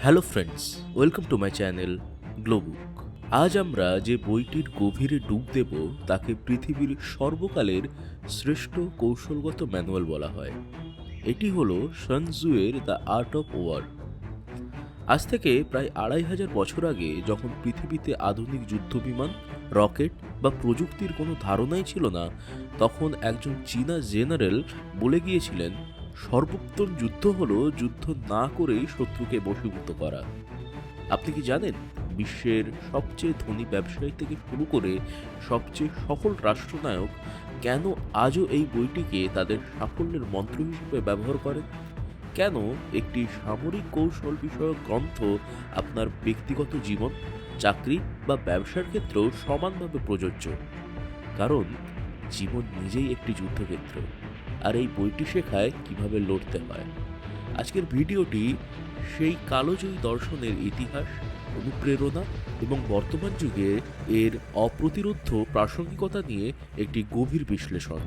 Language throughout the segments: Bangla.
Hello friends, welcome to my channel Globook. আজ আমরা যে বইটির গভীরে ডুব দেব তাকে পৃথিবীর সর্বকালের শ্রেষ্ঠ কৌশলগত ম্যানুয়াল বলা হয়। এটি হলো sun tzu-এর দ্য আর্ট অফ ওয়ার। আজ থেকে প্রায় ২৫০০ বছর আগে, যখন পৃথিবীতে আধুনিক যুদ্ধবিমান, রকেট বা প্রযুক্তির কোনো ধারণাই ছিল না, তখন একজন চীনা জেনারেল বলে গিয়েছিলেন, সর্বোত্তম যুদ্ধ হলো যুদ্ধ না করেই শত্রুকে বশীভূত করা। আপনি কি জানেন, বিশ্বের সবচেয়ে ধনী ব্যবসায়ী থেকে শুরু করে সবচেয়ে সফল রাষ্ট্রনায়ক কেন আজও এই বইটিকে তাদের সাফল্যের মন্ত্র হিসেবে ব্যবহার করেন? কেন একটি সামরিক কৌশল বিষয়ক গ্রন্থ আপনার ব্যক্তিগত জীবন, চাকরি বা ব্যবসার ক্ষেত্রেও সমানভাবে প্রযোজ্য? কারণ জীবন নিজেই একটি যুদ্ধক্ষেত্র, আর এই বইটি শেখায় কিভাবে লড়তে হয়। আজকের ভিডিওটি সেই কালোজয়ী দর্শনের ইতিহাস, অনুপ্রেরণা এবং বর্তমান যুগে এর অপ্রতিরোধ্য প্রাসঙ্গিকতা নিয়ে একটি গভীর বিশ্লেষণ।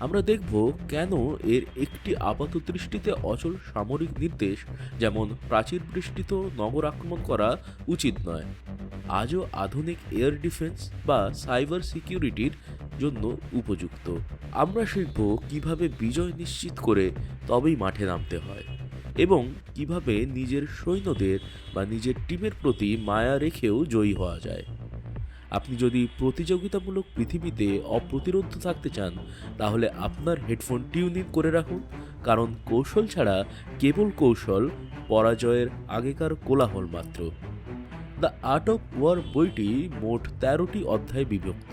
আমরা দেখব কেন এর একটি আপাত দৃষ্টিতে অচল সামরিক নির্দেশ, যেমন প্রাচীর বেষ্টিত নগর আক্রমণ করা উচিত নয়, আজও আধুনিক এয়ার ডিফেন্স বা সাইবার সিকিউরিটির জন্য উপযুক্ত। আমরা শিখব কিভাবে বিজয় নিশ্চিত করে তবেই মাঠে নামতে হয়, এবং কিভাবে নিজের সৈন্যদের বা নিজের টিমের প্রতি মায়া রেখেও জয়ী হওয়া যায়। আপনি যদি প্রতিযোগিতামূলক পৃথিবীতে অপ্রতিরোধ্য থাকতে চান, তাহলে আপনার হেডফোন টিউন ইন করে রাখুন, কারণ কৌশল ছাড়া কেবল কৌশল পরাজয়ের আগেকার কোলাহল মাত্র। দ্য আর্ট অফ ওয়ার বইটি মোট ১৩টি অধ্যায়ে বিভক্ত,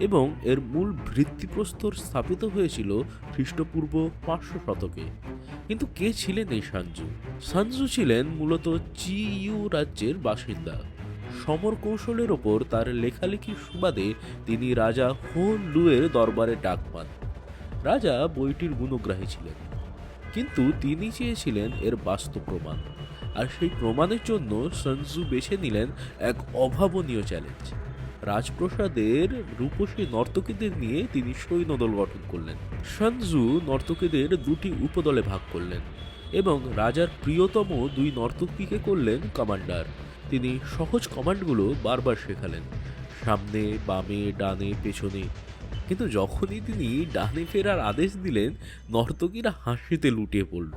এবং এর মূল ভিত্তিপ্রস্তর স্থাপিত হয়েছিল খ্রিস্টপূর্ব ৫০০ শতকে। কিন্তু কে ছিলেন এই সানজু? সানজু ছিলেন মূলত চিইউ রাজ্যের বাসিন্দা। সমর কৌশলের ওপর তার লেখালেখির সুবাদে তিনি রাজা হো লুয়ের দরবারে ডাক পান। রাজা বইটির গুণগ্রাহী ছিলেন, কিন্তু তিনি চেয়েছিলেন এর বাস্তব প্রমাণ, আর সেই প্রমাণের জন্য সঞ্জু বেছে নিলেন এক অভাবনীয় চ্যালেঞ্জ। রাজপ্রাসাদের রূপসী নর্তকীদের নিয়ে তিনি সৈন্যদল গঠন করলেন। সঞ্জু নর্তকীদের দুটি উপদলে ভাগ করলেন এবং রাজার প্রিয়তম দুই নর্তকীকে করলেন কমান্ডার। তিনি সহজ কমান্ডগুলো বারবার শেখালেন, সামনে, বামে, ডানে, পেছনে। কিন্তু যখনই তিনি ডানে ফেরার আদেশ দিলেন, নর্তকীরা হাসিতে লুটিয়ে পড়ল।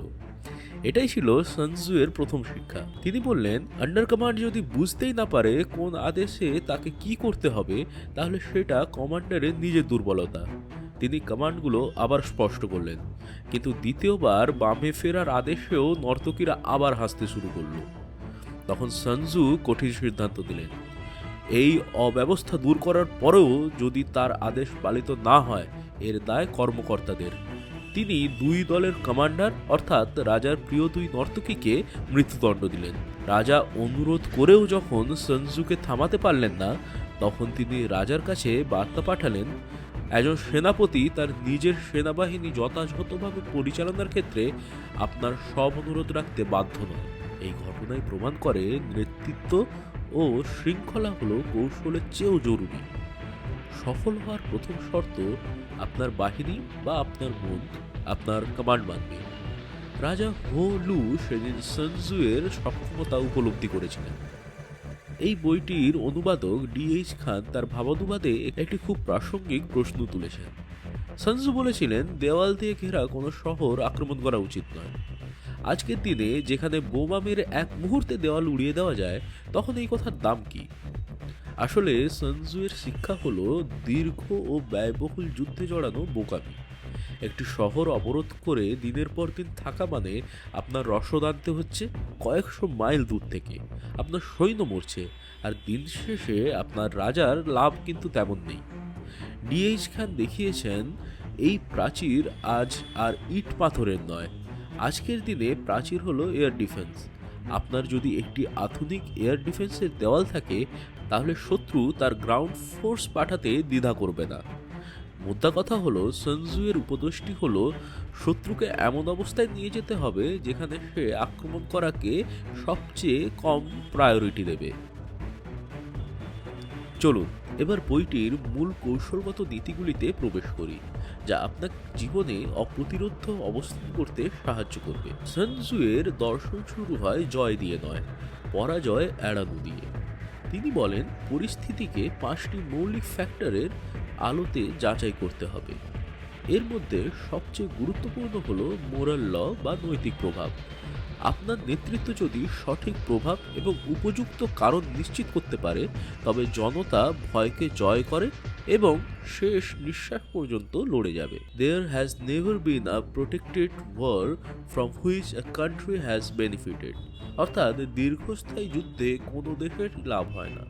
এটাই ছিল সঞ্জুয়ের প্রথম শিক্ষা। তিনি বললেন, আন্ডার কমান্ড যদি বুঝতেই না পারে কোন আদেশে তাকে কি করতে হবে, তাহলে সেটা কমান্ডারের নিজের দুর্বলতা। তিনি কমান্ডগুলো আবার স্পষ্ট করলেন, কিন্তু দ্বিতীয়বার বামে ফেরার আদেশেও নর্তকীরা আবার হাসতে শুরু করলো। তখন সঞ্জু কঠিন সিদ্ধান্ত দিলেন, এই অব্যবস্থা দূর করার পরেও যদি তার আদেশ পালিত না হয়, এর দায় কর্মকর্তাদের। তিনি দুই দলের কমান্ডার, অর্থাৎ রাজার প্রিয় দুই নর্তকীকে মৃত্যুদণ্ড দিলেন। রাজা অনুরোধ করেও যখন সঞ্জুকে থামাতে পারলেন না, তখন তিনি রাজার কাছে বার্তা পাঠালেন, একজন সেনাপতি তার নিজের সেনাবাহিনী যথাযথভাবে পরিচালনার ক্ষেত্রে আপনার সব অনুরোধ রাখতে বাধ্য নয়। এই ঘটনায় প্রমাণ করে নেতৃত্ব ও শৃঙ্খলা হলো কৌশলের চেয়েও জরুরি। সফল হওয়ার প্রথম শর্ত, আপনার বাহিনী বা আপনার মন আপনার কমান্ড মানবে। রাজা হো লু সেদিন সঞ্জুয়ের সক্ষমতা উপলব্ধি করেছিলেন। এই বইটির অনুবাদক ডি.এইচ. খান তার ভাবানুবাদে একটি খুব প্রাসঙ্গিক প্রশ্ন তুলেছেন। সঞ্জু বলেছিলেন, দেওয়াল দিয়ে ঘেরা কোনো শহর আক্রমণ করা উচিত নয়। আজকের দিনে যেখানে বোমা মেরে এক মুহূর্তে দেওয়াল উড়িয়ে দেওয়া যায়, তখন এই কথার দাম কি? আসলে সঞ্জুয়ের শিক্ষা হলো দীর্ঘ ও ব্যয়বহুল যুদ্ধে জড়ানো বোকামি। একটি শহর অবরোধ করে দিনের পর দিন থাকা মানে আপনার রসদ আনতে হচ্ছে কয়েকশো মাইল দূর থেকে, আপনার সৈন্য মরছে, আর দিন শেষে আপনার রাজার লাভ কিন্তু তেমন নেই। ডি.এইচ. খান দেখিয়েছেন, এই প্রাচীর আজ আর ইট পাথরের নয়। আজকের দিনে প্রাচীর হলো এয়ার ডিফেন্স। আপনার যদি একটি আধুনিক এয়ার ডিফেন্সের দেওয়াল থাকে, তাহলে শত্রু তার গ্রাউন্ড ফোর্স পাঠাতে দ্বিধা করবে না। মোদ্দা কথা হলো, সঞ্জুয়ের উপদেশটি হলো, শত্রুকে এমন অবস্থায় নিয়ে যেতে হবে যেখানে সে আক্রমণ করাকে সবচেয়ে কম প্রায়োরিটি দেবে। চলুন এবার বইটির মূল কৌশলগত নীতিগুলিতে প্রবেশ করি, যা আপনার জীবনে অপ্রতিরোধ্য অবস্থান করতে সাহায্য করবে। sun tzu-এর দর্শন শুরু হয় জয় দিয়ে নয়, পরাজয় এড়ানো দিয়ে। তিনি বলেন পরিস্থিতিকে 5টি মৌলিক ফ্যাক্টরের আলোতে যাচাই করতে হবে। এর মধ্যে সবচেয়ে গুরুত্বপূর্ণ হলো মোরাল ল বা নৈতিক প্রভাব। আপনার নেতৃত্ব যদি সঠিক প্রভাব এবং উপযুক্ত কারণ নিশ্চিত করতে পারে, তবে জনতা ভয়কে জয় করে এবং শেষ নিঃশ্বাস পর্যন্ত লড়ে যাবে। There has never been a protected war from which a country has benefited. অর্থাৎ দীর্ঘস্থায়ী যুদ্ধে কোনো দেশের লাভ হয় না।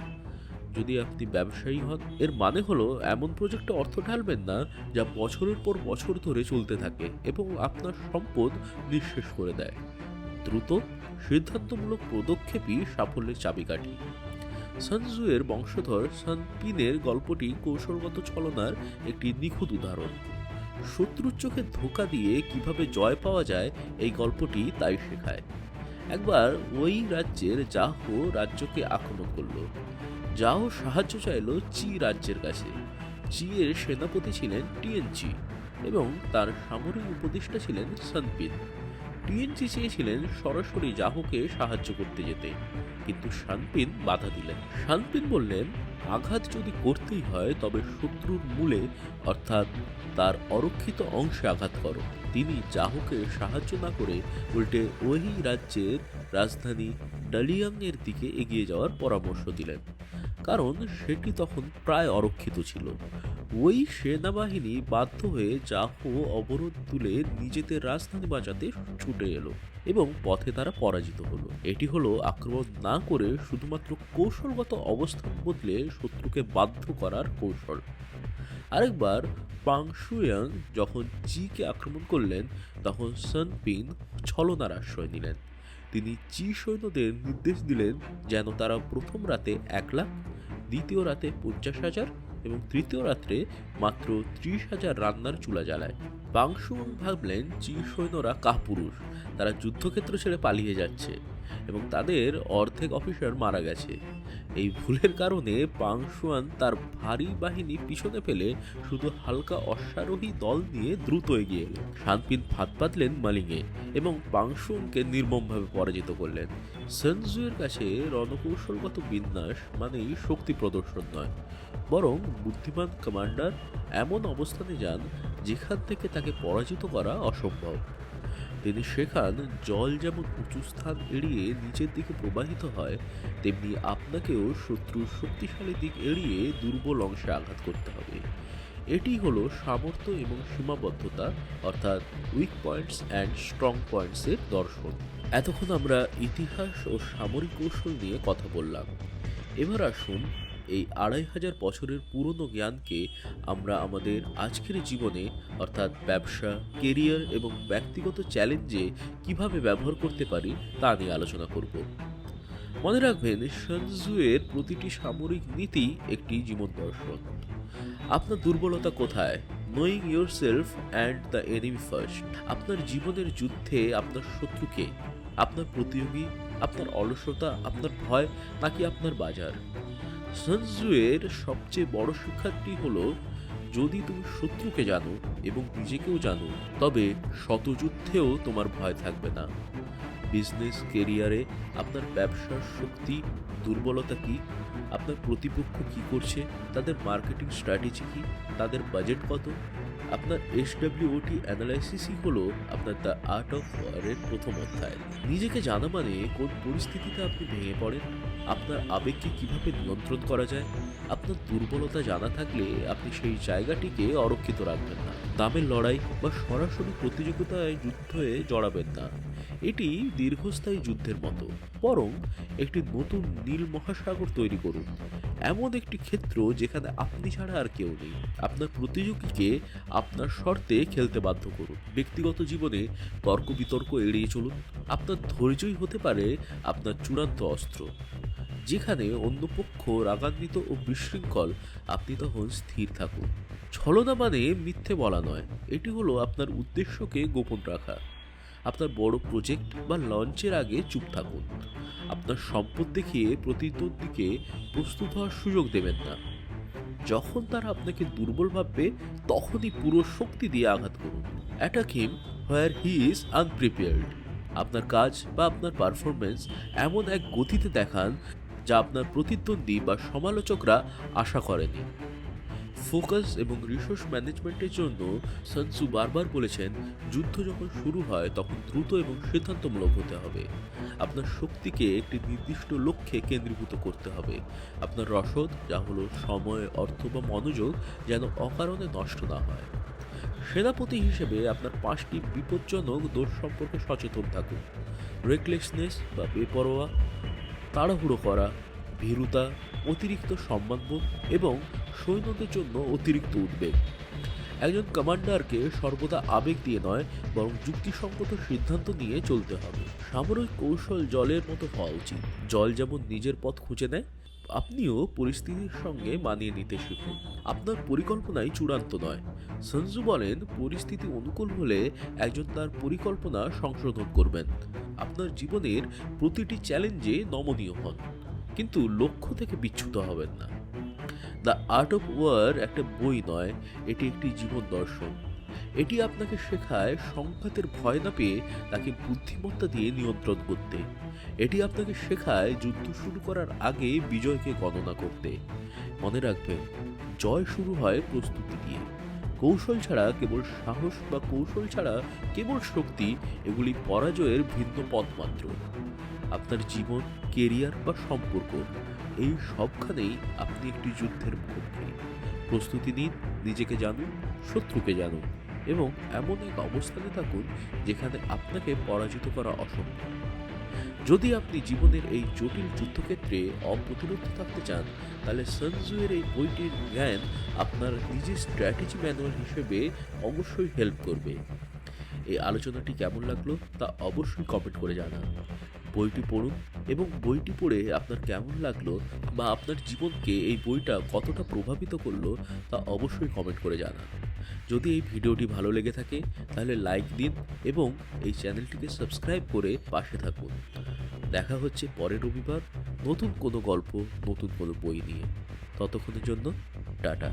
যদি আপনি ব্যবসায়ী হন, এর মানে হলো এমন প্রজেক্টে অর্থ ঢালবেন না যা বছরের পর বছর ধরে চলতে থাকে এবং আপনার সম্পদ নিঃশেষ করে দেয়। দ্রুত সিদ্ধান্তমূলক পদক্ষেপই সাফল্যের চাবিকাঠি। sun tzu-এর বংশধর sun pin-এর গল্পটি কৌশলগত ছলনার একটি নিখুঁত উদাহরণ। শত্রুর চোখে ধোঁকা দিয়ে কিভাবে জয় পাওয়া যায়, এই গল্পটি তাই শেখায়। একবার ওই রাজ্যের জাহো রাজ্যকে আক্রমণ করলো। জাহো সাহায্য চাইল চি রাজ্যের কাছে। চি এর সেনাপতি ছিলেন টিয়েনচি এবং তার সামরিক উপদেষ্টা ছিলেন sun pin। টিএনচি চেয়েছিলেন সরাসরি জাহোকে সাহায্য করতে যেতে, কিন্তু sun pin বাধা দিলেন। sun pin বললেন, আঘাত যদি করতেই হয় তবে শত্রুর মূলে অর্থাৎ তার অরক্ষিত অংশে আঘাত করো। তিনি জাহোকে সাহায্য না করে উল্টে ওই রাজ্যের রাজধানী ডালিয়াং এর দিকে এগিয়ে যাওয়ার পরামর্শ দিলেন, কারণ সেটি তখন প্রায় অরক্ষিত ছিল। ওই সেনাবাহিনী বাধ্য হয়ে জাহো অবরোধ তুলে নিজেদের রাজধানী বাঁচাতে ছুটে এলো এবং পথে তারা পরাজিত হলো। এটি হলো আক্রমণ না করে শুধুমাত্র কৌশলগত অবস্থান বদলে শত্রুকে বাধ্য করার কৌশল। আরেকবার পাং শুয়াং যখন চিকে আক্রমণ করলেন, তখন sun pin ছলনার আশ্রয় নিলেন। তিনি চি সৈন্যদের নির্দেশ দিলেন যেন তারা প্রথম রাতে 1,00,000, দ্বিতীয় রাতে 50,000 এবং তৃতীয় রাত্রে মাত্র 30,000 রান্নার চুলা জ্বালায়। পাং শুয়াং ভাবলেন চি সৈন্যরা কাপুরুষ, তারা যুদ্ধক্ষেত্র ছেড়ে পালিয়ে যাচ্ছে এবং তাদের অর্ধেক অফিসার মারা গেছে। এই ভুলের কারণে পাং শুয়ান তার ভারী বাহিনী পিছনে ফেলে শুধু হালকা অশ্বারোহী দল নিয়ে দ্রুত এগিয়ে এলেন। sun pin ফাঁদ পাতলেন মালিংয়ে এবং পাং শুয়ানকে নির্মমভাবে পরাজিত করলেন। sun tzu-এর কাছে রণকৌশলগত বিন্যাস মানেই শক্তি প্রদর্শন নয়, বরং বুদ্ধিমান কমান্ডার এমন অবস্থানে যান যেখান থেকে তাকে পরাজিত করা অসম্ভব। তিনি শেখান জল যেমন উঁচু স্থান এড়িয়ে নিচের দিকে প্রবাহিত হয়, তেমনি আপনাকেও শত্রুর শক্তিশালী দিক এড়িয়ে দুর্বল অংশে আঘাত করতে হবে। এটি হলো সামর্থ্য এবং সীমাবদ্ধতা অর্থাৎ উইক পয়েন্টস অ্যান্ড স্ট্রং পয়েন্টসের দর্শন। এতক্ষণ আমরা ইতিহাস ও সামরিক কৌশল নিয়ে কথা বললাম। এবার আসুন এই 2,500 বছরের পুরনো জ্ঞানকে আমরা আমাদের আজকের জীবনে অর্থাৎ ব্যবসা, কেরিয়ার এবং ব্যক্তিগত চ্যালেঞ্জে কিভাবে ব্যবহার করতে পারি তা নিয়ে আলোচনা করব। মনে রাখবেন, sun tzu-এর প্রতিটি সামরিক নীতি একটি জীবন দর্শন। আপনার দুর্বলতা কোথায়? Knowing your self and the enemy first. আপনার জীবনের যুদ্ধে আপনার শত্রুকে, আপনার প্রতিযোগী, আপনার অলসতা, আপনার ভয় নাকি আপনার বাজার? sun tzu-এর সবচেয়ে বড় শিক্ষাটি হলো, যদি তুমি শত্রুকে জানো এবং নিজেকেও জানো, তবে শতযুদ্ধেও তোমার ভয় থাকবে না। বিজনেস কেরিয়ারে আপনার ব্যবসার শক্তি, দুর্বলতা কি, আপনার প্রতিপক্ষ কি করছে, তাদের মার্কেটিং স্ট্র্যাটেজি কি, তাদের বাজেট কত। আপনার SWOT অ্যানালাইসিসই হলো আপনার দ্য আর্ট অফ ওয়ারের প্রথম অধ্যায়। নিজেকে জানা মানে কোন পরিস্থিতিতে আপনি ভেঙে পড়েন, আপনার আবেগকে কিভাবে নিয়ন্ত্রণ করা যায়। আপনার দুর্বলতা জানা থাকলে আপনি সেই জায়গাটিকে অরক্ষিত রাখবেন না। দামের লড়াই বা সরাসরি প্রতিযোগিতায় যুদ্ধে জড়াবেন না, এটি দীর্ঘস্থায়ী যুদ্ধের মতো। বরং একটি নতুন নীল মহাসাগর তৈরি করুন, এমন একটি ক্ষেত্র যেখানে আপনি ছাড়া আর কেউ নেই। আপনার প্রতিযোগীকে আপনার শর্তে খেলতে বাধ্য করুন। ব্যক্তিগত জীবনে তর্ক বিতর্ক এড়িয়ে চলুন, আপনার ধৈর্যই হতে পারে আপনার চূড়ান্ত অস্ত্র। যেখানে অন্য পক্ষ রাগান্বিত ও বিশৃঙ্খল, আপনি তখন স্থির থাকুন। ছলনা মানে মিথ্যে বলা নয়, এটি হলো আপনার উদ্দেশ্যকে গোপন রাখা। আপনার বড় প্রজেক্ট বা লঞ্চের আগে চুপ থাকুন। আপনার সম্পদ দেখিয়ে প্রতিদ্বন্দ্বীকে প্রস্তুত হওয়ার সুযোগ দেবেন না। যখন তারা আপনাকে দুর্বল ভাববে তখনই পুরো শক্তি দিয়ে আঘাত করুন। Attack him where he is unprepared. আপনার কাজ বা আপনার পারফরমেন্স এমন এক গতিতে দেখান যা আপনার প্রতিদ্বন্দ্বী বা সমালোচকরা আশা করেনি। ফোকাস এবং রিসোর্স ম্যানেজমেন্টের জন্য সান তজু বারবার বলেছেন, যুদ্ধ যখন শুরু হয় তখন দ্রুত এবং সিদ্ধান্তমূলক হতে হবে। আপনার শক্তিকে একটি নির্দিষ্ট লক্ষ্যে কেন্দ্রীভূত করতে হবে। আপনার রসদ, যা হলো সময়, অর্থ বা মনোযোগ, যেন অকারণে নষ্ট না হয়। সেনাপতি হিসেবে আপনার 5টি বিপজ্জনক দোষ সম্পর্কে সচেতন থাকুন: রেকলেসনেস বা বেপরোয়া, তাড়াহুড়ো করা, ভীরুতা, অতিরিক্ত সম্মানবোধ এবং সৈন্যদের জন্য অতিরিক্ত উদ্বেগ। একজন কমান্ডারকে সর্বদা আবেগ দিয়ে নয়, বরং যুক্তিসঙ্গত সিদ্ধান্ত নিয়ে চলতে হবে। সামরিক কৌশল জলের মতো হওয়া উচিত। জল যেমন নিজের পথ খুঁজে নেয়, আপনিও পরিস্থিতির সঙ্গে মানিয়ে নিতে শিখুন। আপনার পরিকল্পনাই চূড়ান্ত নয়। সান তজু বলেন, পরিস্থিতি অনুকূল হলে একজন তার পরিকল্পনা সংশোধন করবেন। আপনার জীবনের প্রতিটি চ্যালেঞ্জে নমনীয় হন, কিন্তু লক্ষ্য থেকে বিচ্যুত হবেন না। দ্য আর্ট অফ ওয়ার একটা বই নয়, এটি একটি জীবন দর্শন। এটি আপনাকে শেখায় সংঘাতের ভয় না পেয়ে তাকে বুদ্ধিমত্তা দিয়ে নিয়ন্ত্রণ করতে। এটি আপনাকে শেখায় যুদ্ধ শুরু করার আগে বিজয়কে গণনা করতে। মনে রাখবেন, জয় শুরু হয় প্রস্তুতি দিয়ে। কৌশল ছাড়া কেবল সাহস বা কৌশল ছাড়া কেবল শক্তি, এগুলি পরাজয়ের ভিন্ন পথ মাত্র। আপনার জীবন, কেরিয়ার বা সম্পর্ক, এই সবখানেই আপনি একটি যুদ্ধের মুখোমুখি। প্রস্তুতি নিন, নিজেকে জানুন, শত্রুকে জানুন এবং এমন এক অবস্থানে থাকুন যেখানে আপনাকে পরাজিত করা অসম্ভব। যদি আপনি জীবনের এই জটিল যুদ্ধক্ষেত্রে অপ্রতিরোধ থাকতে চান, তাহলে সান তজুর এই বইটির জ্ঞান আপনার নিজের স্ট্র্যাটেজি ম্যানুয়াল হিসেবে অবশ্যই হেল্প করবে। এই আলোচনাটি কেমন লাগলো তা অবশ্যই কমেন্ট করে জানান। বইটি পড়ুন এবং বইটি পড়ে আপনার কেমন লাগলো বা আপনার জীবনকে এই বইটা কতটা প্রভাবিত করলো তা অবশ্যই কমেন্ট করে জানান। যদি এই ভিডিওটি ভালো লেগে থাকে তাহলে লাইক দিন এবং এই চ্যানেলটিকে সাবস্ক্রাইব করে পাশে থাকুন। দেখা হচ্ছে পরের রবিবার নতুন কোনো গল্প, নতুন কোনো বই নিয়ে। ততক্ষণের জন্য টাটা।